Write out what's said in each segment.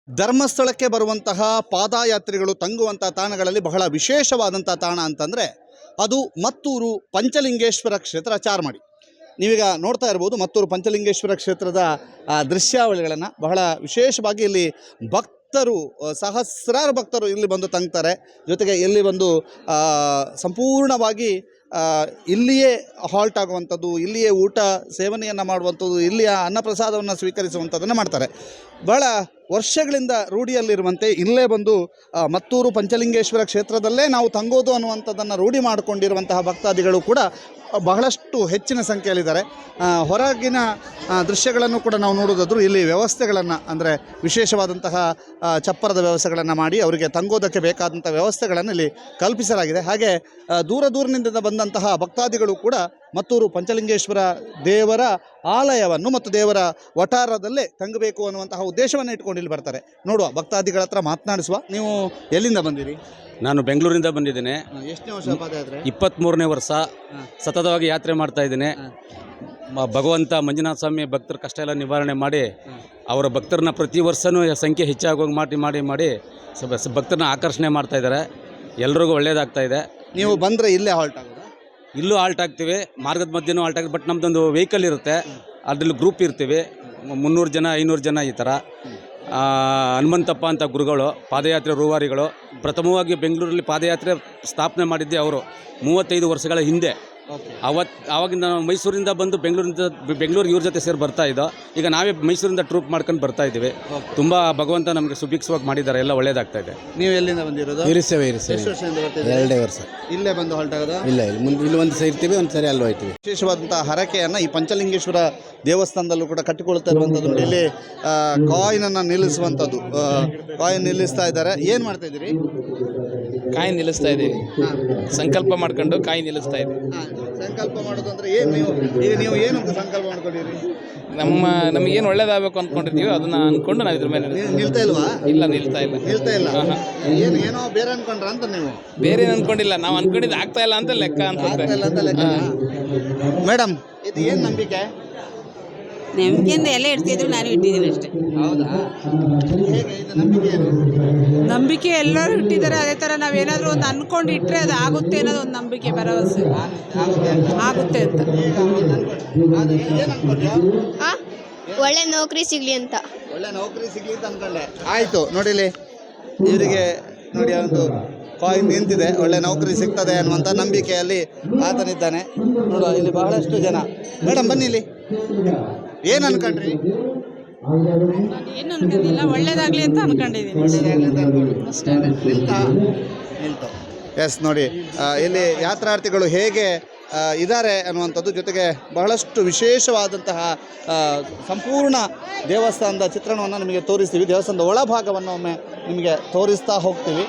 ಧರ್ಮಸ್ಥಳಕ್ಕೆ ಬರುವಂತಹ ಪಾದಯಾತ್ರಿಗಳು ತಂಗುವಂಥ ತಾಣಗಳಲ್ಲಿ ಬಹಳ ವಿಶೇಷವಾದಂಥ ತಾಣ ಅಂತಂದರೆ ಅದು ಮತ್ತೂರು ಪಂಚಲಿಂಗೇಶ್ವರ ಕ್ಷೇತ್ರ ಚಾರ್ಮಾಡಿ. ನೀವೀಗ ನೋಡ್ತಾ ಇರ್ಬೋದು ಮತ್ತೂರು ಪಂಚಲಿಂಗೇಶ್ವರ ಕ್ಷೇತ್ರದ ದೃಶ್ಯಾವಳಿಗಳನ್ನು. ಬಹಳ ವಿಶೇಷವಾಗಿ ಇಲ್ಲಿ ಭಕ್ತರು, ಸಹಸ್ರಾರು ಭಕ್ತರು ಇಲ್ಲಿ ಬಂದು ತಂಗ್ತಾರೆ. ಜೊತೆಗೆ ಇಲ್ಲಿ ಬಂದು ಸಂಪೂರ್ಣವಾಗಿ ಇಲ್ಲಿಯೇ ಹಾಲ್ಟ್ ಆಗುವಂಥದ್ದು, ಇಲ್ಲಿಯೇ ಊಟ ಸೇವನೆಯನ್ನು ಮಾಡುವಂಥದ್ದು, ಇಲ್ಲಿಯ ಅನ್ನಪ್ರಸಾದವನ್ನು ಸ್ವೀಕರಿಸುವಂಥದ್ದನ್ನು ಮಾಡ್ತಾರೆ. ಬಹಳ ವರ್ಷಗಳಿಂದ ರೂಢಿಯಲ್ಲಿರುವಂತೆ ಇಲ್ಲೇ ಬಂದು ಮತ್ತೂರು ಪಂಚಲಿಂಗೇಶ್ವರ ಕ್ಷೇತ್ರದಲ್ಲೇ ನಾವು ತಂಗೋದು ಅನ್ನುವಂಥದ್ದನ್ನು ರೂಢಿ ಮಾಡಿಕೊಂಡಿರುವಂತಹ ಭಕ್ತಾದಿಗಳು ಕೂಡ ಬಹಳಷ್ಟು ಹೆಚ್ಚಿನ ಸಂಖ್ಯೆಯಲ್ಲಿದ್ದಾರೆ. ಹೊರಗಿನ ದೃಶ್ಯಗಳನ್ನು ಕೂಡ ನಾವು ನೋಡೋದಾದರೂ ಇಲ್ಲಿ ವ್ಯವಸ್ಥೆಗಳನ್ನು, ಅಂದರೆ ವಿಶೇಷವಾದಂತಹ ಚಪ್ಪರದ ವ್ಯವಸ್ಥೆಗಳನ್ನು ಮಾಡಿ ಅವರಿಗೆ ತಂಗೋದಕ್ಕೆ ಬೇಕಾದಂಥ ವ್ಯವಸ್ಥೆಗಳನ್ನು ಇಲ್ಲಿ ಕಲ್ಪಿಸಲಾಗಿದೆ. ಹಾಗೆ ದೂರದಿಂದ ಬಂದಂತಹ ಭಕ್ತಾದಿಗಳು ಕೂಡ ಮತ್ತೂರು ಪಂಚಲಿಂಗೇಶ್ವರ ದೇವರ ಆಲಯವನ್ನು ಮತ್ತು ದೇವರ ವಠಾರದಲ್ಲೇ ತಂಗಬೇಕು ಅನ್ನುವಂತಹ ಉದ್ದೇಶವನ್ನು ಇಟ್ಕೊಂಡು ಇಲ್ಲಿ ಬರ್ತಾರೆ. ನೋಡುವ, ಭಕ್ತಾದಿಗಳ ಹತ್ರ ಮಾತನಾಡಿಸುವ. ನೀವು ಎಲ್ಲಿಂದ ಬಂದಿರಿ? ನಾನು ಬೆಂಗಳೂರಿಂದ ಬಂದಿದ್ದೇನೆ. ಎಷ್ಟನೇ ವರ್ಷ ಪಾದಯಾತ್ರೆ? 23ನೇ ವರ್ಷ ಸತತವಾಗಿ ಯಾತ್ರೆ ಮಾಡ್ತಾ ಇದ್ದೇನೆ. ಭಗವಂತ ಮಂಜುನಾಥ ಸ್ವಾಮಿ ಭಕ್ತರ ಕಷ್ಟ ಎಲ್ಲ ನಿವಾರಣೆ ಮಾಡಿ ಅವರ ಭಕ್ತರನ್ನ ಪ್ರತಿ ವರ್ಷವೂ ಸಂಖ್ಯೆ ಹೆಚ್ಚಾಗೋಗಿ ಮಾಡಿ ಭಕ್ತರನ್ನ ಆಕರ್ಷಣೆ ಮಾಡ್ತಾ ಇದ್ದಾರೆ. ಎಲ್ರಿಗೂ ಒಳ್ಳೆಯದಾಗ್ತಾ ಇದೆ. ನೀವು ಬಂದರೆ ಇಲ್ಲೇ ಹಾಲ್ಟ್ ಆಗೋದು? ಇಲ್ಲೂ ಹಾಲ್ಟ್ ಆಗ್ತೀವಿ, ಮಾರ್ಗದ ಮಧ್ಯೆನೂ ಹಾಲ್ಟ್ ಆಗ್ತೀವಿ. ಬಟ್ ನಮ್ಮದೊಂದು ವೆಹಿಕಲ್ ಇರುತ್ತೆ, ಅದರಲ್ಲಿ ಗ್ರೂಪ್ ಇರ್ತೀವಿ, 300 ಜನ 500 ಜನ ಈ ಥರ. ಹನುಮಂತಪ್ಪ ಅಂತ ಗುರುಗಳು, ಪಾದಯಾತ್ರೆ ರೂವಾರಿಗಳು. ಪ್ರಥಮವಾಗಿ ಬೆಂಗಳೂರಲ್ಲಿ ಪಾದಯಾತ್ರೆ ಸ್ಥಾಪನೆ ಮಾಡಿದ್ದೆ ಅವರು 35 ವರ್ಷಗಳ ಹಿಂದೆ. ಆವಾಗಿಂದ ನಾವು ಮೈಸೂರಿಂದ ಬಂದು ಬೆಂಗಳೂರಿಗೆ ಇವ್ರ ಜೊತೆ ಸೇರಿ ಬರ್ತಾ ಇದ್ದೋ. ಈಗ ನಾವೇ ಮೈಸೂರಿಂದ ಟ್ರೂಪ್ ಮಾಡ್ಕೊಂಡು ಬರ್ತಾ ಇದ್ದೀವಿ. ತುಂಬ ಭಗವಂತ ನಮಗೆ ಸುಭಿಕ್ಷವಾಗಿ ಮಾಡಿದ್ದಾರೆ, ಎಲ್ಲ ಒಳ್ಳೇದಾಗ್ತಾ ಇದೆ. ನೀವು ಎಲ್ಲಿಂದ ಬಂದಿರೋದು? ಇರಿಸೇವೆ. 2 ವರ್ಷ ಇಲ್ಲೇ ಬಂದು ಹಾಲ್ಟ್ ಆಗೋದು? ಇಲ್ಲ, ಇಲ್ಲಿ ಒಂದು ಸರಿ ಇರ್ತೀವಿ, ಒಂದು ಸರಿ ಅಲ್ಲಿ ಹೋಗ್ತೀವಿ. ವಿಶೇಷವಾದಂತಹ ಹರಕೆಯನ್ನು ಈ ಪಂಚಲಿಂಗೇಶ್ವರ ದೇವಸ್ಥಾನದಲ್ಲೂ ಕೂಡ ಕಟ್ಟಿಕೊಳ್ತಾ ಇರುವಂಥದ್ದು. ಇಲ್ಲಿ ಕಾಯಿನನ್ನು ನಿಲ್ಲಿಸುವಂಥದ್ದು, ಕಾಯಿನ್ ನಿಲ್ಲಿಸ್ತಾ ಇದ್ದಾರೆ. ಏನು ಮಾಡ್ತಾ ಇದ್ದೀರಿ? ಕಾಯಿ ನಿಲ್ಲಿಸ್ತಾ ಇದ್ದೀವಿ. ಸಂಕಲ್ಪ ಮಾಡ್ಕೊಂಡು ಕಾಯಿ ನಿಲ್ಲಿಸ್ತಾ ಇದ್ದೀವಿ. ಸಂಕಲ್ಪ ಮಾಡೋದು ಅಂದರೆ ಏನು? ನೀವು ಏನು ಸಂಕಲ್ಪ ಮಾಡ್ಕೊಂಡಿರಿ? ನಮಗೇನು ಒಳ್ಳೇದಾಗಬೇಕು ಅಂದ್ಕೊಂಡಿರ್ತೀವಿ ಅದನ್ನ ಅಂದ್ಕೊಂಡು ನಾವು ಇದ್ರ ಮೇಲೆ ನಿಲ್ತಾ ಇಲ್ವಾ? ಇಲ್ಲ, ನಿಲ್ತಾ ಇಲ್ಲ. ಏನೋ ಬೇರೆ ಅನ್ಕೊಂಡ್ರ ಅಂತ? ನೀವು ಬೇರೆ ಏನು ಅನ್ಕೊಂಡಿಲ್ಲ, ನಾವು ಅನ್ಕೊಂಡಿದ್ದು ಆಗ್ತಾ ಇಲ್ಲ ಅಂತ ಲೆಕ್ಕ ಅಂತ. ಮೇಡಮ್, ಇದು ಏನು ನಂಬಿಕೆ? ನಂಬಿಕೆಯಿಂದ ಎಲ್ಲ ಇಡ್ತಿದ್ರು, ನಾನು ಇಟ್ಟಿದ್ದೀನಿ ಅಷ್ಟೇ. ಹೌದಾ? ಹೇಗೆ ಇದು ನಂಬಿಕೆ? ನಂಬಿಕೆ ಎಲ್ಲರೂ ಇಟ್ಟಿದ್ದಾರೆ. ಅದೇ ಥರ ನಾವೇನಾದರೂ ಒಂದು ಅಂದ್ಕೊಂಡು ಇಟ್ಟರೆ ಅದು ಆಗುತ್ತೆ ಅನ್ನೋದು ಒಂದು ನಂಬಿಕೆ, ಭರವಸೆ ಆಗುತ್ತೆ ಅಂತ. ಒಳ್ಳೆ ನೌಕರಿ ಸಿಗಲಿ ಅಂತ. ಒಳ್ಳೆ ನೌಕರಿ ಸಿಗಲಿ ಅಂತ ಅಂದ್ಕೊಂಡೆ. ಆಯಿತು, ನೋಡಿಲಿ ಇವರಿಗೆ ನೋಡಿ, ಒಂದು ಕಾಯಿನ್ ನಿಂತಿದೆ, ಒಳ್ಳೆ ನೌಕರಿ ಸಿಗ್ತದೆ ಅನ್ನುವಂಥ ನಂಬಿಕೆಯಲ್ಲಿ ಆತನಿದ್ದಾನೆ. ನೋಡುವ, ಇಲ್ಲಿ ಬಹಳಷ್ಟು ಜನ. ಮೇಡಮ್ ಬನ್ನಿ, ಇಲ್ಲಿ ಏನು ಅನ್ಕೊಂಡ್ರಿ? ಏನು ಅನ್ಕೊಂಡಿಲ್ಲ, ಒಳ್ಳೇದಾಗಲಿ ಅಂತ ಅನ್ಕೊಂಡಿದ್ದೀನಿ ಅಷ್ಟೇ. ನಿಲ್ತು. ಎಸ್, ನೋಡಿ ಇಲ್ಲಿ ಯಾತ್ರಾರ್ಥಿಗಳು ಹೇಗೆ ಇದ್ದಾರೆ ಅನ್ನುವಂಥದ್ದು. ಜೊತೆಗೆ ಬಹಳಷ್ಟು ವಿಶೇಷವಾದಂತಹ ಸಂಪೂರ್ಣ ದೇವಸ್ಥಾನದ ಚಿತ್ರಣವನ್ನು ನಿಮಗೆ ತೋರಿಸ್ತೀವಿ. ದೇವಸ್ಥಾನದ ಒಳಭಾಗವನ್ನು ಒಮ್ಮೆ ನಿಮಗೆ ತೋರಿಸ್ತಾ ಹೋಗ್ತೀವಿ.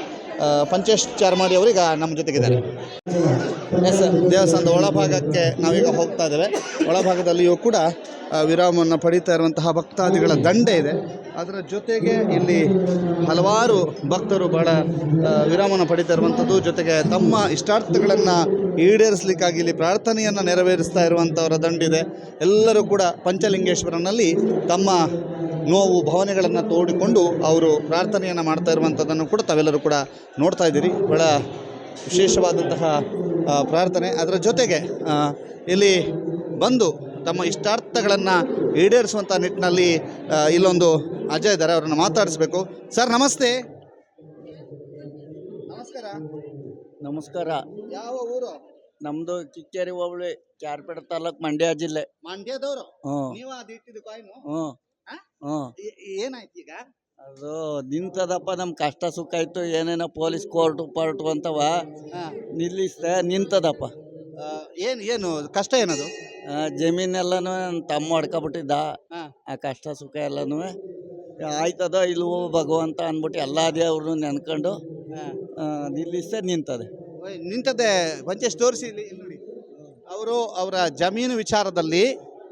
ಪಂಚೇಶ್ ಚಾರ್ಮಾಡಿ ಅವರೀಗ ನಮ್ಮ ಜೊತೆಗಿದ್ದಾರೆ. ಎಸ್, ದೇವಸ್ಥಾನದ ಒಳಭಾಗಕ್ಕೆ ನಾವೀಗ ಹೋಗ್ತಾ ಇದ್ದೇವೆ. ಒಳಭಾಗದಲ್ಲಿಯೂ ಕೂಡ ವಿರಾಮವನ್ನು ಪಡೀತಾ ಇರುವಂತಹ ಭಕ್ತಾದಿಗಳ ದಂಡೆ ಇದೆ. ಅದರ ಜೊತೆಗೆ ಇಲ್ಲಿ ಹಲವಾರು ಭಕ್ತರು ಬಹಳ ವಿರಾಮವನ್ನು ಪಡೀತಾ ಇರುವಂಥದ್ದು. ಜೊತೆಗೆ ತಮ್ಮ ಇಷ್ಟಾರ್ಥಗಳನ್ನು ಈಡೇರಿಸಲಿಕ್ಕಾಗಿ ಇಲ್ಲಿ ಪ್ರಾರ್ಥನೆಯನ್ನು ನೆರವೇರಿಸ್ತಾ ಇರುವಂಥವರ ದಂಡಿದೆ. ಎಲ್ಲರೂ ಕೂಡ ಪಂಚಲಿಂಗೇಶ್ವರನಲ್ಲಿ ತಮ್ಮ ನೋವು ಭಾವನೆಗಳನ್ನು ತೋಡಿಕೊಂಡು ಅವರು ಪ್ರಾರ್ಥನೆಯನ್ನು ಮಾಡ್ತಾ ಇರುವಂಥದ್ದನ್ನು ಕೂಡ ತಾವೆಲ್ಲರೂ ಕೂಡ ನೋಡ್ತಾ ಇದ್ದೀರಿ. ಬಹಳ ವಿಶೇಷವಾದಂತಹ ಪ್ರಾರ್ಥನೆ. ಅದರ ಜೊತೆಗೆ ಇಲ್ಲಿ ಬಂದು ತಮ್ಮ ಇಷ್ಟಾರ್ಥಗಳನ್ನು ಈಡೇರಿಸುವಂಥ ನಿಟ್ಟಿನಲ್ಲಿ ಇಲ್ಲೊಂದು ಅಜಯ್ ಇದ್ದಾರೆ, ಅವರನ್ನು ಮಾತಾಡಿಸ್ಬೇಕು. ಸರ್ ನಮಸ್ತೆ. ನಮಸ್ಕಾರ. ನಮಸ್ಕಾರ. ಯಾವ ಊರು? ನಮ್ಮದು ಕಿಕ್ಕೇರಿ ಹೋಬಳಿ, ಕ್ಯಾರ್ಪೇಟೆ ತಾಲೂಕು, ಮಂಡ್ಯ ಜಿಲ್ಲೆ. ಮಂಡ್ಯದವರು? ನೀವು ಅದು ಇಟ್ಟಿದ್ದು ಕಾಯಿನು? ಏನಾಯ್ತು ಈಗ? ಅದು ನಿಂತದಪ್ಪ, ನಮ್ಮ ಕಷ್ಟ ಸುಖ ಇತ್ತು, ಏನೇನೋ ಪೊಲೀಸ್ ಕೋರ್ಟು ಅಂತವ ನಿಲ್ಲಿಸ್ದೆ, ನಿಂತದಪ್ಪ. ಏನು ಕಷ್ಟ? ಏನದು? ಜಮೀನೆಲ್ಲನೂ ನನ್ನ ತಮ್ಮ ಹೊಡ್ಕೊಬಿಟ್ಟಿದ್ದ. ಆ ಕಷ್ಟ ಸುಖ ಎಲ್ಲನೂ ಆಯ್ತದ ಇಲ್ವೋ ಭಗವಂತ ಅಂದ್ಬಿಟ್ಟು ಎಲ್ಲ ದೇವ್ರನ್ನೂ ನೆನ್ಕೊಂಡು ನಿಲ್ಲಿಸ್ದೆ, ನಿಂತದೆ. ನಿಂತದೆ. ಪಂಚೇಶ್ ತೋರಿಸಿ ಇಲ್ಲಿ ನೋಡಿ. ಅವರು ಅವರ ಜಮೀನು ವಿಚಾರದಲ್ಲಿ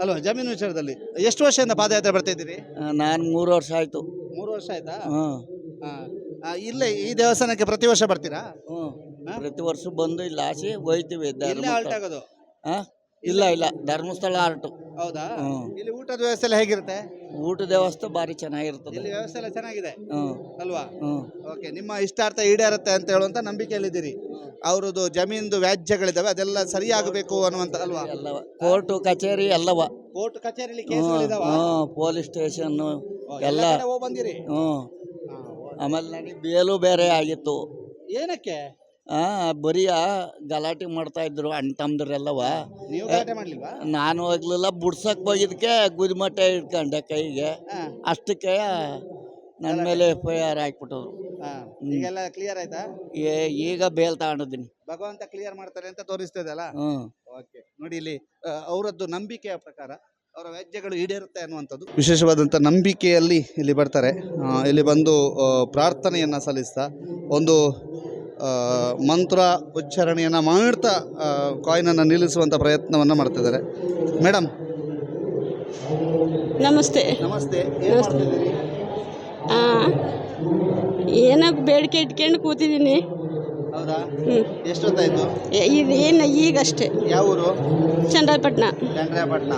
ಅಲ್ವಾ? ಜಮೀನು ವಿಚಾರದಲ್ಲಿ ಎಷ್ಟು ವರ್ಷದಿಂದ ಪಾದಯಾತ್ರೆ ಬರ್ತಾ ಇದ್ದೀರಿ? ನಾನು 3 ವರ್ಷ ಆಯಿತು. 3 ವರ್ಷ ಆಯ್ತಾ? ಇಲ್ಲೇ ಈ ದೇವಸ್ಥಾನಕ್ಕೆ ಪ್ರತಿ ವರ್ಷ ಬರ್ತೀರಾ? ಪ್ರತಿ ವರ್ಷ ಬಂದು ಇಲ್ಲಿ ಆಸೆ ಹೋಯ್ತೀವಿ. ಹಾಲ್ಟ್ ಆಗೋದು? ಇಲ್ಲ, ಧರ್ಮಸ್ಥಳ ಆರ್ಟು. ಹೌದಾ? ಹ್ಮ್. ಇಲ್ಲಿ ಊಟದ ವ್ಯವಸ್ಥೆ ಎಲ್ಲ ಹೇಗಿರುತ್ತೆ? ಊಟದ ವ್ಯವಸ್ಥೆ ಭಾರಿ ಚೆನ್ನಾಗಿರ್ತದೆ. ಇಲ್ಲಿ ವ್ಯವಸ್ಥೆ ಎಲ್ಲ ಚೆನ್ನಾಗಿದೆ ಹ್ಮ್ ಅಲ್ವಾ? ಹ್ಮ್ ಓಕೆ, ನಿಮ್ಮ ಇಷ್ಟಾರ್ಥ ಈಡೇರುತ್ತೆ ಅಂತ ಹೇಳುವಂತ ನಂಬಿಕೆಯಲ್ಲಿದ್ದೀರಿ. ಅವ್ರದ್ದು ಜಮೀನ್ದು ವ್ಯಾಜ್ಯಗಳಿದಾವೆ, ಅದೆಲ್ಲ ಸರಿಯಾಗಬೇಕು ಅನ್ನುವಂತ ಅಲ್ವಾ? ಎಲ್ಲವ ಕೋರ್ಟು ಕಚೇರಿ ಎಲ್ಲವ. ಕೋರ್ಟ್ ಕಚೇರಿಲಿ ಕೇಸ್ಗಳಿದಾವ? ಪೊಲೀಸ್ ಸ್ಟೇಷನ್ ಎಲ್ಲ. ಹೋಗಿ ಬಂದಿರಿ? ಆಮೇಲೆ ನನಗೆ ಬೇಲು ಬೇರೆ ಆಗಿತ್ತು. ಏನಕ್ಕೆ? ಬರೀ ಗಲಾಟೆ ಮಾಡ್ತಾ ಇದ್ರು ಅಣ್ಣ ತಮ್ಮದ್ರೆಲ್ಲವ. ನೀವು ಗಲಾಟೆ ಮಾಡ್ಲಿಲ್ವಾ? ನಾನು ಹೋಗ್ಲಿಲ್ಲ, ಬುಡ್ಸಕ್ ಹೋಗಿದ್ಕೆ ಗುದಿಮಟ್ಟೆ ಇಟ್ಕೊಂಡೆ ಕೈಗೆ. ಅಷ್ಟಕ್ಕೆ ನನ್ನ ಮೇಲೆ FIR ಹಾಕ್ಬಿಟ್ಟರು. ಈಗೆಲ್ಲ ಕ್ಲಿಯರ್ ಆಯ್ತಾ? ಈಗ ಬೇಲ್ ತಗೊಂಡಿದ್ದೀನಿ. ಭಗವಂತ ಕ್ಲಿಯರ್ ಮಾಡ್ತಾರೆ ಅಂತ ತೋರಿಸ್ತದಲ್ಲ. ಓಕೆ, ನೋಡಿ ಇಲ್ಲಿ ಅವರದ್ದು ನಂಬಿಕೆಯ ಪ್ರಕಾರ ಅವರ ವ್ಯಾಜ್ಯಗಳು ಈಡೇರುತ್ತೆ ಅನ್ನುವಂಥದ್ದು ವಿಶೇಷವಾದಂಥ ನಂಬಿಕೆಯಲ್ಲಿ ಇಲ್ಲಿ ಬರ್ತಾರೆ. ಇಲ್ಲಿ ಬಂದು ಪ್ರಾರ್ಥನೆಯನ್ನು ಸಲ್ಲಿಸ್ತಾ ಒಂದು ಮಂತ್ರ ಉಚ್ಚಾರಣೆಯನ್ನು ಮಾಡ್ತಾ ಕಾಯಿನನ್ನು ನಿಲ್ಲಿಸುವಂಥ ಪ್ರಯತ್ನವನ್ನು ಮಾಡ್ತಿದ್ದಾರೆ. ಮೇಡಮ್ ನಮಸ್ತೆ. ನಮಸ್ತೆ. ಏನೋ ಬೇಡಿಕೆ ಇಟ್ಕೊಂಡು ಕೂತಿದ್ದೀನಿ. ಹೌದಾ? ಎಷ್ಟೊತ್ತಾಯ್ತು? ಏನು ಈಗಷ್ಟೇ. ಯಾವ ಊರು? ಚಂದ್ರಪಟ್ಟಣ. ಚಂದ್ರಪಟ್ಟಣ.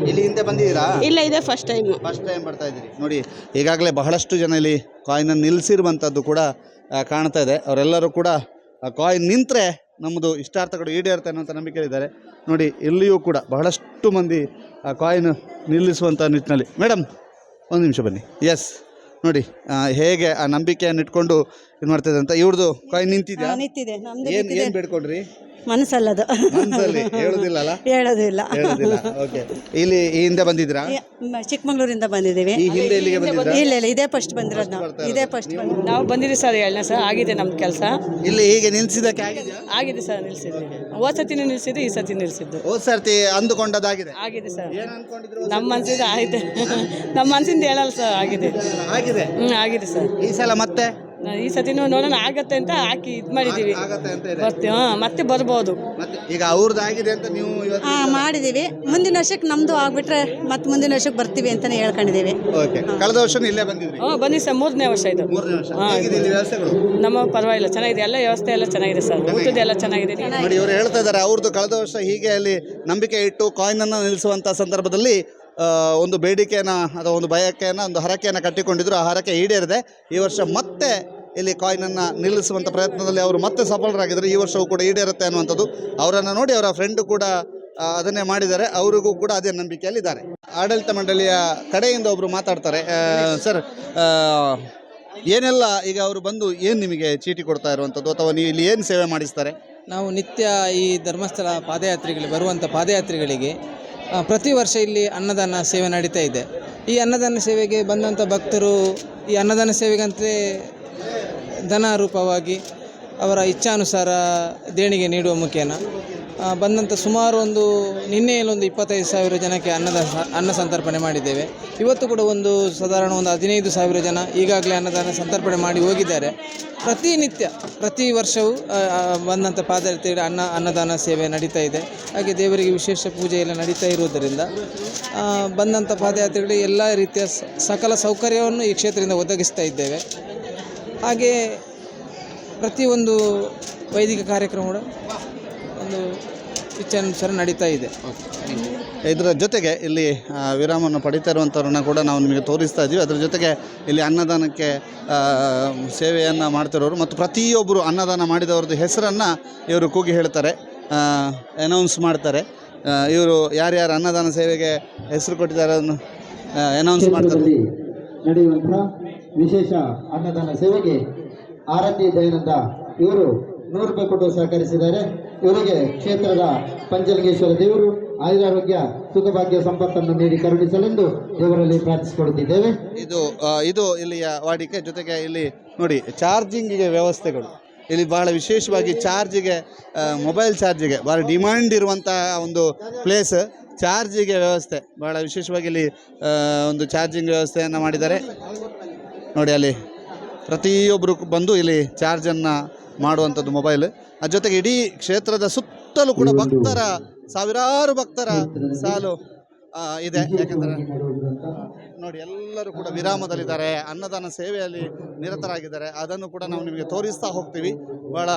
ಇಲ್ಲಿ ಹಿಂದೆ ಬಂದಿದ್ದೀರಾ? ಇಲ್ಲ, ಇದೆ ಫಸ್ಟ್ ಟೈಮ್. ಫಸ್ಟ್ ಟೈಮ್ ಬರ್ತಾ ಇದ್ದೀರಿ. ನೋಡಿ, ಈಗಾಗಲೇ ಬಹಳಷ್ಟು ಜನ ಇಲ್ಲಿ ಕಾಯಿನನ್ನು ನಿಲ್ಲಿಸಿರುವಂಥದ್ದು ಕೂಡ ಕಾಣ್ತಾ ಇದೆ. ಅವರೆಲ್ಲರೂ ಕೂಡ ಕಾಯಿನ್ ನಿಂತರೆ ನಮ್ಮದು ಇಷ್ಟಾರ್ಥಗಳು ಈಡೇರುತ್ತೆ ಅನ್ನೋಂಥ ನಂಬಿಕೆಯಿದ್ದಾರೆ. ನೋಡಿ, ಇಲ್ಲಿಯೂ ಕೂಡ ಬಹಳಷ್ಟು ಮಂದಿ ಕಾಯಿನ್ ನಿಲ್ಲಿಸುವಂಥ ನಿಟ್ಟಿನಲ್ಲಿ. ಮೇಡಮ್ ಒಂದು ನಿಮಿಷ ಬನ್ನಿ. ಎಸ್, ನೋಡಿ ಹೇಗೆ ಆ ನಂಬಿಕೆಯನ್ನು ಇಟ್ಕೊಂಡು ಇದು ಮಾಡ್ತಿದೆ ಅಂತ. ಇವ್ರದ್ದು ಕಾಯಿನ್ ನಿಂತಿದೆ. ಏನು ಬೇಡ್ಕೊಂಡ್ರಿ? ಮನಸ್ಸಲ್ಲದು, ಮನಸ್ಸಲ್ಲಿ ಹೇಳೋದಿಲ್ಲ. ಹೇಳೋದಿಲ್ಲ. ಓಕೆ, ಇಲ್ಲಿ ಈ ಹಿಂದೆ ಬಂದಿದ್ರಾ? ಚಿಕ್ಕಮಂಗ್ಳೂರಿಂದ ಬಂದಿದ್ದೀವಿ. ಈ ಹಿಂದೆ ಇಲ್ಲಿಗೆ ಬಂದಿದ್ರಾ? ಇಲ್ಲ, ಇದೇ ಫಸ್ಟ್ ಬಂದಿರೋದು ನಾವು. ಇದೇ ಫಸ್ಟ್ ನಾವು ಬಂದಿದ್ದೀವಿ ಸರ್. 2ನೇ ಸರ್ ಆಗಿದೆ ನಮ್ಮ ಕೆಲಸ. ಇಲ್ಲಿ ಹೀಗೆ ನಿಲ್ಸಿದಕ್ಕೆ ಆಗಿದೆ ಸರ್, ನಿಲ್ಸಿದ್ವಿ. ಹೋದ ಸತಿನೂ ನಿಲ್ಸಿದ್ದು, ಈ ಸತಿ ನಿಲ್ಸಿದ್ದು. ಹೋದ ಸರ್ತಿ ಅಂದುಕೊಂಡದಾಗಿದೆ. ಆಗಿದೆ ಸರ್. ಏನು ಅನ್ಕೊಂಡಿದ್ರು? ನಮ್ಮ ಮನಸ್ಸಿಂದ ಆಯ್ತು. ನಮ್ಮ ಮನಸ್ಸಿಂದ ಹೇಳಲ್ಲ ಸರ್, ಆಗಿದೆ. ಆಗಿದೆ. ಆಗಿದೆ ಸರ್. ಈ ಸಲ ಮತ್ತೆ ಈ ಸತಿನೂ ನೋಡೋಣ ಆಗತ್ತೆ ಅಂತ ಹಾಕಿ ಇದು ಮಾಡಿದ್ದೀವಿ. ಆಗತ್ತೆ ಅಂತ ಇದೆ. ಬರ್ತೀವಿ. ಮತ್ತೆ ಬರ್ಬೋದು. ಮತ್ತೆ ಈಗ ಅವ್ರದ್ದು ಆಗಿದೆ ಅಂತ ನೀವು ಇವತ್ತು ಮಾಡಿದ್ದೀವಿ. ಮುಂದಿನ ವರ್ಷಕ್ಕೆ ನಮ್ಮದು ಆಗ್ಬಿಟ್ರೆ ಮತ್ತೆ ಮುಂದಿನ ವರ್ಷಕ್ಕೆ ಬರ್ತೀವಿ ಅಂತಲೇ ಹೇಳ್ಕೊಂಡಿದ್ದೀವಿ. ಓಕೆ, ಕಳೆದ ವರ್ಷ ಇಲ್ಲೇ ಬಂದಿದ್ರಿ? ಬನ್ನಿ ಸರ್. 3ನೇ ವರ್ಷ ಇದು. 3ನೇ ವರ್ಷ. ಹೇಗಿದೆ ಇಲ್ಲಿ ವ್ಯವಸ್ಥೆಗಳು? ನಮ್ಮ ಪರವಾಗಿಲ್ಲ, ಚೆನ್ನಾಗಿದೆ. ಎಲ್ಲ ವ್ಯವಸ್ಥೆ ಎಲ್ಲ ಚೆನ್ನಾಗಿದೆ ಸರ್. ಊಟದ ಎಲ್ಲ ಚೆನ್ನಾಗಿದೆ. ನೋಡಿ, ಇವರು ಹೇಳ್ತಾ ಇದ್ದಾರೆ ಅವ್ರದ್ದು ಕಳೆದ ವರ್ಷ ಹೀಗೆ ಅಲ್ಲಿ ನಂಬಿಕೆ ಇಟ್ಟು ಕಾಯಿನನ್ನು ನಿಲ್ಲಿಸುವಂಥ ಸಂದರ್ಭದಲ್ಲಿ ಒಂದು ಬೇಡಿಕೆಯನ್ನು ಅಥವಾ ಒಂದು ಬಯಕೆಯನ್ನು, ಒಂದು ಹರಕೆಯನ್ನು ಕಟ್ಟಿಕೊಂಡಿದ್ರು. ಆ ಹರಕೆ ಈಡೇರಿದೆ. ಈ ವರ್ಷ ಮತ್ತೆ ಇಲ್ಲಿ ಕಾಯಿನನ್ನು ನಿಲ್ಲಿಸುವಂಥ ಪ್ರಯತ್ನದಲ್ಲಿ ಅವರು ಮತ್ತೆ ಸಫಲರಾಗಿದ್ದಾರೆ. ಈ ವರ್ಷವೂ ಕೂಡ ಈಡೇರುತ್ತೆ ಅನ್ನುವಂಥದ್ದು. ಅವರನ್ನು ನೋಡಿ ಅವರ ಫ್ರೆಂಡು ಕೂಡ ಅದನ್ನೇ ಮಾಡಿದ್ದಾರೆ. ಅವರಿಗೂ ಕೂಡ ಅದೇ ನಂಬಿಕೆಯಲ್ಲಿದ್ದಾರೆ. ಆಡಳಿತ ಮಂಡಳಿಯ ಕಡೆಯಿಂದ ಒಬ್ಬರು ಮಾತಾಡ್ತಾರೆ. ಸರ್, ಏನೆಲ್ಲ ಈಗ ಅವರು ಬಂದು ಏನು ನಿಮಗೆ ಚೀಟಿ ಕೊಡ್ತಾ ಇರುವಂಥದ್ದು ಅಥವಾ ನೀವು ಇಲ್ಲಿ ಏನು ಸೇವೆ ಮಾಡಿಸ್ತಾರೆ? ನಾವು ನಿತ್ಯ ಈ ಧರ್ಮಸ್ಥಳ ಪಾದಯಾತ್ರೆಗಳಿಗೆ ಬರುವಂಥ ಪಾದಯಾತ್ರಿಗಳಿಗೆ ಪ್ರತಿ ವರ್ಷ ಇಲ್ಲಿ ಅನ್ನದಾನ ಸೇವೆ ನಡೀತಾ ಇದೆ. ಈ ಅನ್ನದಾನ ಸೇವೆಗೆ ಬಂದಂಥ ಭಕ್ತರು ಈ ಅನ್ನದಾನ ಸೇವೆಗಂತಲೇ ಧನ ರೂಪವಾಗಿ ಅವರ ಇಚ್ಛಾನುಸಾರ ದೇಣಿಗೆ ನೀಡುವ ಮುಖೇನ ಬಂದಂಥ ಸುಮಾರು ನಿನ್ನೆಯಲ್ಲೊಂದು 25,000 ಜನಕ್ಕೆ ಅನ್ನ ಸಂತರ್ಪಣೆ ಮಾಡಿದ್ದೇವೆ. ಇವತ್ತು ಕೂಡ ಸಾಧಾರಣ 15,000 ಜನ ಈಗಾಗಲೇ ಅನ್ನದಾನ ಸಂತರ್ಪಣೆ ಮಾಡಿ ಹೋಗಿದ್ದಾರೆ. ಪ್ರತಿನಿತ್ಯ ಪ್ರತಿ ವರ್ಷವೂ ಬಂದಂಥ ಪಾದಯಾತ್ರೆಗಳ ಅನ್ನದಾನ ಸೇವೆ ನಡೀತಾ ಇದೆ. ಹಾಗೆ ದೇವರಿಗೆ ವಿಶೇಷ ಪೂಜೆ ಎಲ್ಲ ನಡೀತಾ ಇರುವುದರಿಂದ ಬಂದಂಥ ಪಾದಯಾತ್ರೆಗಳಿಗೆ ಎಲ್ಲ ರೀತಿಯ ಸಕಲ ಸೌಕರ್ಯವನ್ನು ಈ ಕ್ಷೇತ್ರದಿಂದ ಒದಗಿಸ್ತಾ ಇದ್ದೇವೆ. ಹಾಗೆ ಪ್ರತಿಯೊಂದು ವೈದಿಕ ಕಾರ್ಯಕ್ರಮ ಕೂಡ ಇಚ್ಛಾನುಸಾರ ನಡೀತಾ ಇದೆ. ಇದರ ಜೊತೆಗೆ ಇಲ್ಲಿ ವಿರಾಮವನ್ನು ಪಡಿತಾ ಇರುವಂಥವ್ರನ್ನ ಕೂಡ ನಾವು ನಿಮಗೆ ತೋರಿಸ್ತಾ ಇದ್ದೀವಿ. ಅದರ ಜೊತೆಗೆ ಇಲ್ಲಿ ಅನ್ನದಾನಕ್ಕೆ ಸೇವೆಯನ್ನು ಮಾಡ್ತಿರೋರು ಮತ್ತು ಪ್ರತಿಯೊಬ್ಬರು ಅನ್ನದಾನ ಮಾಡಿದವ್ರದ್ದು ಹೆಸರನ್ನು ಇವರು ಕೂಗಿ ಹೇಳ್ತಾರೆ, ಅನೌನ್ಸ್ ಮಾಡ್ತಾರೆ. ಇವರು ಯಾರ್ಯಾರು ಅನ್ನದಾನ ಸೇವೆಗೆ ಹೆಸರು ಕೊಟ್ಟಿದ್ದಾರೆ ಅದನ್ನು ಅನೌನ್ಸ್ ಮಾಡ್ತಾರೆ. ನಡೆಯುವಂತಹ ವಿಶೇಷ ಅನ್ನದಾನ ಸೇವೆಗೆ ಆರತಿ ದಯಾನಂದ ಇವರು 100 ರೂಪಾಯಿ ಕೊಟ್ಟು ಸಹಕರಿಸಿದ್ದಾರೆ. ಇವರಿಗೆ ಕ್ಷೇತ್ರದ ಪಂಚಲಿಂಗೇಶ್ವರ ದೇವರು ಆಯುರಾರೋಗ್ಯ ಸುಖಭಾಗ್ಯ ಸಂಪತ್ತನ್ನು ನೀಡಿ ಕರುಣಿಸಲೆಂದು ದೇವರಲ್ಲಿ ಪ್ರಾರ್ಥಿಸಿಕೊಳ್ಳುತ್ತಿದ್ದೇವೆ. ಇದು ಇಲ್ಲಿಯ ವಾಡಿಕೆ. ಜೊತೆಗೆ ಇಲ್ಲಿ ನೋಡಿ ಚಾರ್ಜಿಂಗಿಗೆ ವ್ಯವಸ್ಥೆಗಳು ಇಲ್ಲಿ ಬಹಳ ವಿಶೇಷವಾಗಿ ಚಾರ್ಜಿಗೆ, ಮೊಬೈಲ್ ಚಾರ್ಜಿಗೆ ಭಾಳ ಡಿಮ್ಯಾಂಡ್ ಇರುವಂತಹ ಒಂದು ಪ್ಲೇಸ್. ಚಾರ್ಜಿಗೆ ವ್ಯವಸ್ಥೆ ಭಾಳ ವಿಶೇಷವಾಗಿ ಇಲ್ಲಿ ಒಂದು ಚಾರ್ಜಿಂಗ್ ವ್ಯವಸ್ಥೆಯನ್ನು ಮಾಡಿದ್ದಾರೆ. ನೋಡಿ, ಅಲ್ಲಿ ಪ್ರತಿಯೊಬ್ಬರು ಬಂದು ಇಲ್ಲಿ ಚಾರ್ಜನ್ನು ಮಾಡುವಂಥದ್ದು ಮೊಬೈಲ್. ಅದ್ರ ಜೊತೆಗೆ ಇಡೀ ಕ್ಷೇತ್ರದ ಸುತ್ತಲೂ ಕೂಡ ಸಾವಿರಾರು ಭಕ್ತರ ಸಾಲು ಇದೆ. ಯಾಕಂದರೆ ನೋಡಿ ಎಲ್ಲರೂ ಕೂಡ ವಿರಾಮದಲ್ಲಿದ್ದಾರೆ, ಅನ್ನದಾನ ಸೇವೆಯಲ್ಲಿ ನಿರತರಾಗಿದ್ದಾರೆ. ಅದನ್ನು ಕೂಡ ನಾವು ನಿಮಗೆ ತೋರಿಸ್ತಾ ಹೋಗ್ತೀವಿ. ಭಾಳ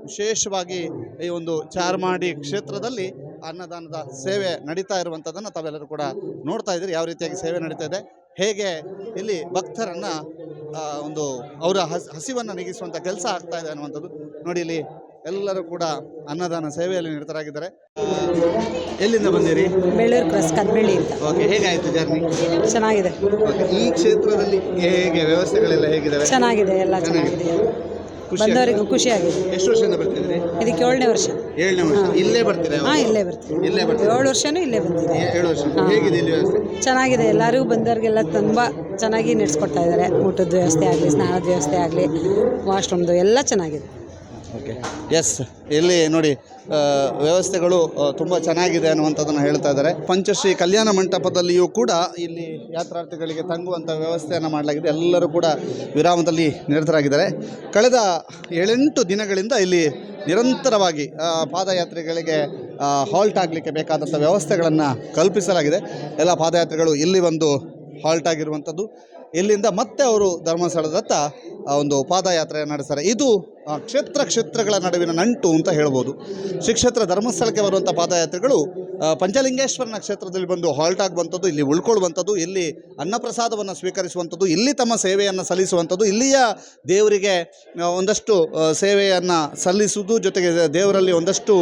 ವಿಶೇಷವಾಗಿ ಈ ಒಂದು ಚಾರ್ಮಾಡಿ ಕ್ಷೇತ್ರದಲ್ಲಿ ಅನ್ನದಾನದ ಸೇವೆ ನಡೀತಾ ಇರುವಂಥದ್ದನ್ನು ತಾವೆಲ್ಲರೂ ಕೂಡ ನೋಡ್ತಾ ಇದ್ದೀರಿ. ಯಾವ ರೀತಿಯಾಗಿ ಸೇವೆ ನಡೀತಾ ಇದೆ, ಹೇಗೆ ಇಲ್ಲಿ ಭಕ್ತರನ್ನು ಒಂದು ಅವರ ಹಸಿವನ್ನು ನೀಗಿಸುವಂಥ ಕೆಲಸ ಆಗ್ತಾ ಇದೆ ಅನ್ನುವಂಥದ್ದು ನೋಡಿ. ಇಲ್ಲಿ ಎಲ್ಲರೂ ಕೂಡ ಅನ್ನದಾನ ಸೇವೆಯಲ್ಲಿ ನಿರತರಾಗಿದ್ದಾರೆ. ಎಲ್ಲಿಂದ ಬಂದಿರಿ? ಬೆಳ್ಳೂರು ಕ್ರಾಸ್ ಕದ್ಬಳ್ಳಿ ಅಂತ. ಓಕೆ, ಹೇಗಾಯಿತು ಜರ್ನಿ? ಚೆನ್ನಾಗಿದೆ. ಈ ಕ್ಷೇತ್ರದಲ್ಲಿ ಹೇಗೆ ವ್ಯವಸ್ಥೆಗಳೆಲ್ಲ ಹೇಗಿದ್ದಾವೆ? ಚೆನ್ನಾಗಿದೆ, ಎಲ್ಲ ಚೆನ್ನಾಗಿದೆ. ಬಂದವರಿಗೂ ಖುಷಿಯಾಗಿದೆ. ಎಷ್ಟು ವರ್ಷದಿಂದ ಬರ್ತಿದ್ರಿ? ಇದಕ್ಕೆ 7ನೇ ವರ್ಷ. 7ನೇ ವರ್ಷ. ಇಲ್ಲೇ ಬರ್ತೀರಾ? ಇಲ್ಲೇ ಬರ್ತೀವಿ. ಇಲ್ಲೇ ಬರ್ತೀವಿ. 7 ವರ್ಷನೂ ಇಲ್ಲೇ ಬಂದಿದೆ. 7 ವರ್ಷ. ಹೇಗಿದೆ ಇಲ್ಲಿ ವ್ಯವಸ್ಥೆ? ಚೆನ್ನಾಗಿದೆ. ಎಲ್ಲರಿಗೂ ಬಂದವರಿಗೆಲ್ಲ ತುಂಬ ಚೆನ್ನಾಗಿ ನಡೆಸ್ಕೊಡ್ತಾ ಇದ್ದಾರೆ. ಊಟದ ವ್ಯವಸ್ಥೆ ಆಗಲಿ, ಸ್ನಾನದ ವ್ಯವಸ್ಥೆ ಆಗಲಿ, ವಾಶ್ರೂಮ್ದು ಎಲ್ಲ ಚೆನ್ನಾಗಿದೆ. ಓಕೆ, ಎಸ್, ಇಲ್ಲಿ ನೋಡಿ ವ್ಯವಸ್ಥೆಗಳು ತುಂಬ ಚೆನ್ನಾಗಿದೆ ಅನ್ನುವಂಥದ್ದನ್ನು ಹೇಳ್ತಾ ಇದ್ದಾರೆ. ಪಂಚಶ್ರೀ ಕಲ್ಯಾಣ ಮಂಟಪದಲ್ಲಿಯೂ ಕೂಡ ಇಲ್ಲಿ ಯಾತ್ರಾರ್ಥಿಗಳಿಗೆ ತಂಗುವಂಥ ವ್ಯವಸ್ಥೆಯನ್ನು ಮಾಡಲಾಗಿದೆ. ಎಲ್ಲರೂ ಕೂಡ ವಿರಾಮದಲ್ಲಿ ನಿರತರಾಗಿದ್ದಾರೆ. ಕಳೆದ 7-8 ದಿನಗಳಿಂದ ಇಲ್ಲಿ ನಿರಂತರವಾಗಿ ಪಾದಯಾತ್ರಿಗಳಿಗೆ ಹಾಲ್ಟ್ ಆಗಲಿಕ್ಕೆ ಬೇಕಾದಂಥ ವ್ಯವಸ್ಥೆಗಳನ್ನು ಕಲ್ಪಿಸಲಾಗಿದೆ. ಎಲ್ಲ ಪಾದಯಾತ್ರಿಗಳು ಇಲ್ಲಿ ಒಂದು ಹಾಲ್ಟ್ ಆಗಿರುವಂಥದ್ದು. ಇಲ್ಲಿಂದ ಮತ್ತೆ ಅವರು ಧರ್ಮಸ್ಥಳದತ್ತ ಒಂದು ಪಾದಯಾತ್ರೆ ನಡೆಸ್ತಾರೆ. ಇದು ಕ್ಷೇತ್ರಗಳ ನಡುವಿನ ನಂಟು ಅಂತ ಹೇಳ್ಬೋದು. ಶ್ರೀ ಕ್ಷೇತ್ರ ಧರ್ಮಸ್ಥಳಕ್ಕೆ ಬರುವಂಥ ಪಾದಯಾತ್ರಿಗಳು ಪಂಚಲಿಂಗೇಶ್ವರನ ಕ್ಷೇತ್ರದಲ್ಲಿ ಬಂದು ಹಾಲ್ಟ್ ಆಗುವಂಥದ್ದು, ಇಲ್ಲಿ ಉಳ್ಕೊಳ್ಳುವಂಥದ್ದು, ಇಲ್ಲಿ ಅನ್ನಪ್ರಸಾದವನ್ನು ಸ್ವೀಕರಿಸುವಂಥದ್ದು, ಇಲ್ಲಿ ತಮ್ಮ ಸೇವೆಯನ್ನು ಸಲ್ಲಿಸುವಂಥದ್ದು, ಇಲ್ಲಿಯ ದೇವರಿಗೆ ಒಂದಷ್ಟು ಸೇವೆಯನ್ನು ಸಲ್ಲಿಸುವುದು, ಜೊತೆಗೆ ದೇವರಲ್ಲಿ ಒಂದಷ್ಟು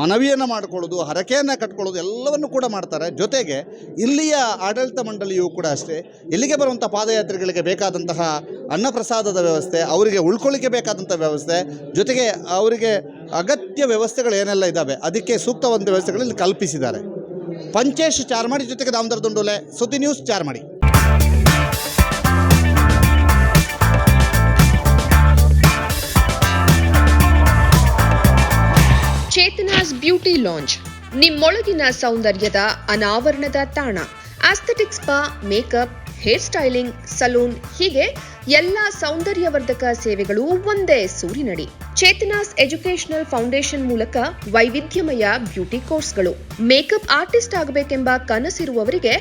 ಮನವಿಯನ್ನು ಮಾಡಿಕೊಳ್ಳೋದು, ಹರಕೆಯನ್ನು ಕಟ್ಕೊಳ್ಳೋದು ಎಲ್ಲವನ್ನು ಕೂಡ ಮಾಡ್ತಾರೆ. ಜೊತೆಗೆ ಇಲ್ಲಿಯ ಆಡಳಿತ ಮಂಡಳಿಯೂ ಕೂಡ ಅಷ್ಟೇ, ಇಲ್ಲಿಗೆ ಬರುವಂಥ ಪಾದಯಾತ್ರಿಗಳಿಗೆ ಬೇಕಾದಂತಹ ಅನ್ನಪ್ರಸಾದದ ವ್ಯವಸ್ಥೆ, ಅವರಿಗೆ ಉಳ್ಕೊಳ್ಳಿಕ್ಕೆ ಬೇಕಾದಂಥ ವ್ಯವಸ್ಥೆ, ಜೊತೆಗೆ ಅವರಿಗೆ ಅಗತ್ಯ ವ್ಯವಸ್ಥೆಗಳು ಏನೆಲ್ಲ ಇದ್ದಾವೆ ಅದಕ್ಕೆ ಸೂಕ್ತವಾದ ವ್ಯವಸ್ಥೆಗಳಲ್ಲಿ ಕಲ್ಪಿಸಿದ್ದಾರೆ. ಪಂಚೇಶ್ ಚಾರ್ಮಾಡಿ ಜೊತೆಗೆ ದಾಮೋದರ ದುಂಡೋಲೆ, ಸುದ್ದಿ news Charmadi. Chetana's beauty lounge, ನಿಮ್ಮೊಳಗಿನ ಸೌಂದರ್ಯದ ಅನಾವರಣದ ತಾಣ. Aesthetic spa, makeup, hair styling, salon, ಹೀಗೆ ಎಲ್ಲ ಸೌಂದರ್ಯವರ್ಧಕ ಸೇವೆಗಳು ಒಂದೇ ಸೂರಿನಡಿ. ಚೇತನಾಸ್ ಎಜುಕೇಶನಲ್ ಫೌಂಡೇಶನ್ ಮೂಲಕ ವೈವಿಧ್ಯಮಯ ಬ್ಯೂಟಿ ಕೋರ್ಸ್ಗಳು. ಮೇಕಪ್ ಆರ್ಟಿಸ್ಟ್ ಆಗಬೇಕೆಂಬ ಕನಸಿರುವವರಿಗೆ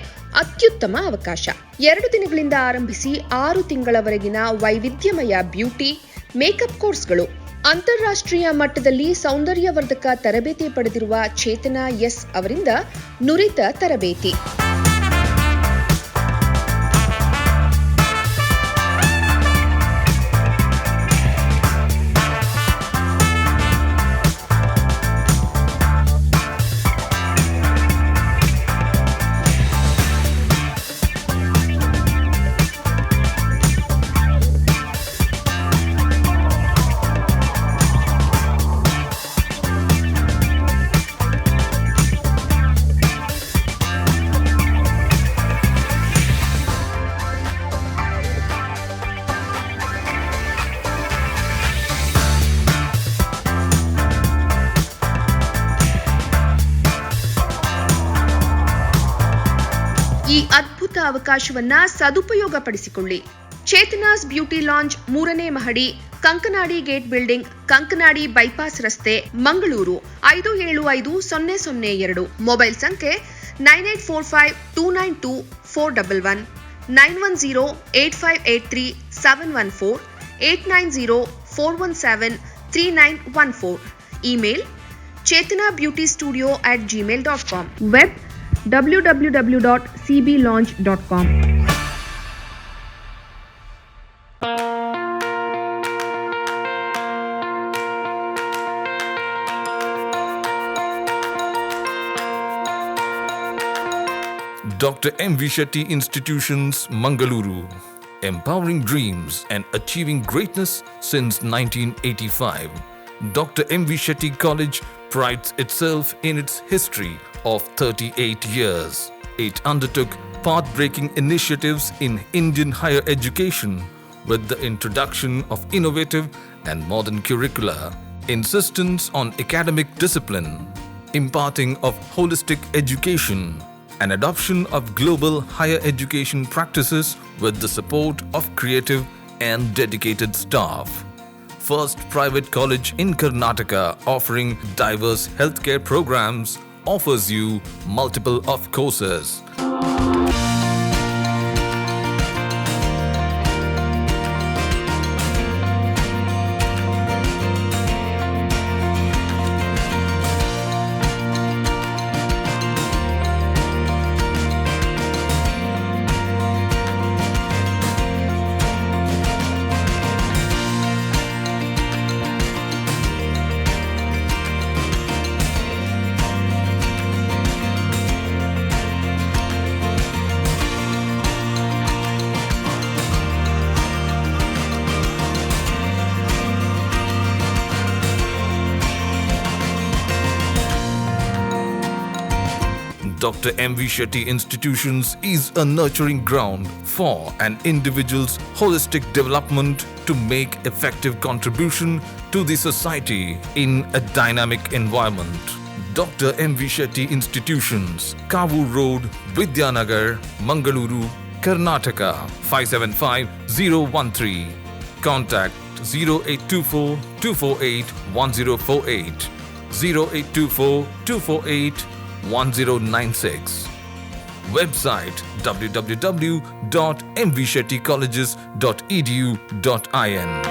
ಅತ್ಯುತ್ತಮ ಅವಕಾಶ. 2 ದಿನಗಳಿಂದ ಆರಂಭಿಸಿ 6 ತಿಂಗಳವರೆಗಿನ ವೈವಿಧ್ಯಮಯ ಬ್ಯೂಟಿ, ಮೇಕಪ್ ಕೋರ್ಸ್ಗಳು. ಅಂತಾರಾಷ್ಟ್ರೀಯ ಮಟ್ಟದಲ್ಲಿ ಸೌಂದರ್ಯವರ್ಧಕ ತರಬೇತಿ ಪಡೆದಿರುವ ಚೇತನಾ ಎಸ್ ಅವರಿಂದ ನುರಿತ ತರಬೇತಿ. ಈ ಅದ್ಭುತ ಅವಕಾಶವನ್ನ ಸದುಪಯೋಗಪಡಿಸಿಕೊಳ್ಳಿ. ಚೇತನಾಸ್ ಬ್ಯೂಟಿ ಲಾಂಜ್, 3ನೇ ಮಹಡಿ, Kankanadi gate building, Kankanadi bypass ರಸ್ತೆ, ಮಂಗಳೂರು 575002. ಮೊಬೈಲ್ ಸಂಖ್ಯೆ 9845292411, 9108583714, 8904173914. Email chetanabeautystudio@gmail.com. Web www.cblaunch.com. Dr. M.V. Shetty Institutions, Mangaluru. Empowering dreams and achieving greatness since 1985. Dr. M.V. Shetty College prides itself in its history of 38 years. It undertook path-breaking initiatives in Indian higher education with the introduction of innovative and modern curricula, insistence on academic discipline, imparting of holistic education, and adoption of global higher education practices with the support of creative and dedicated staff. First private college in Karnataka offering diverse healthcare programs, offers you multiple of courses. Dr. M.V. Shetty Institutions is a nurturing ground for an individual's holistic development to make effective contribution to the society in a dynamic environment. Dr. M.V. Shetty Institutions, Kavur Road, Vidyanagar, Mangaluru, Karnataka 575013. Contact 0824 248 1048, 0824 248 1096. Website www.mvshettycolleges.edu.in.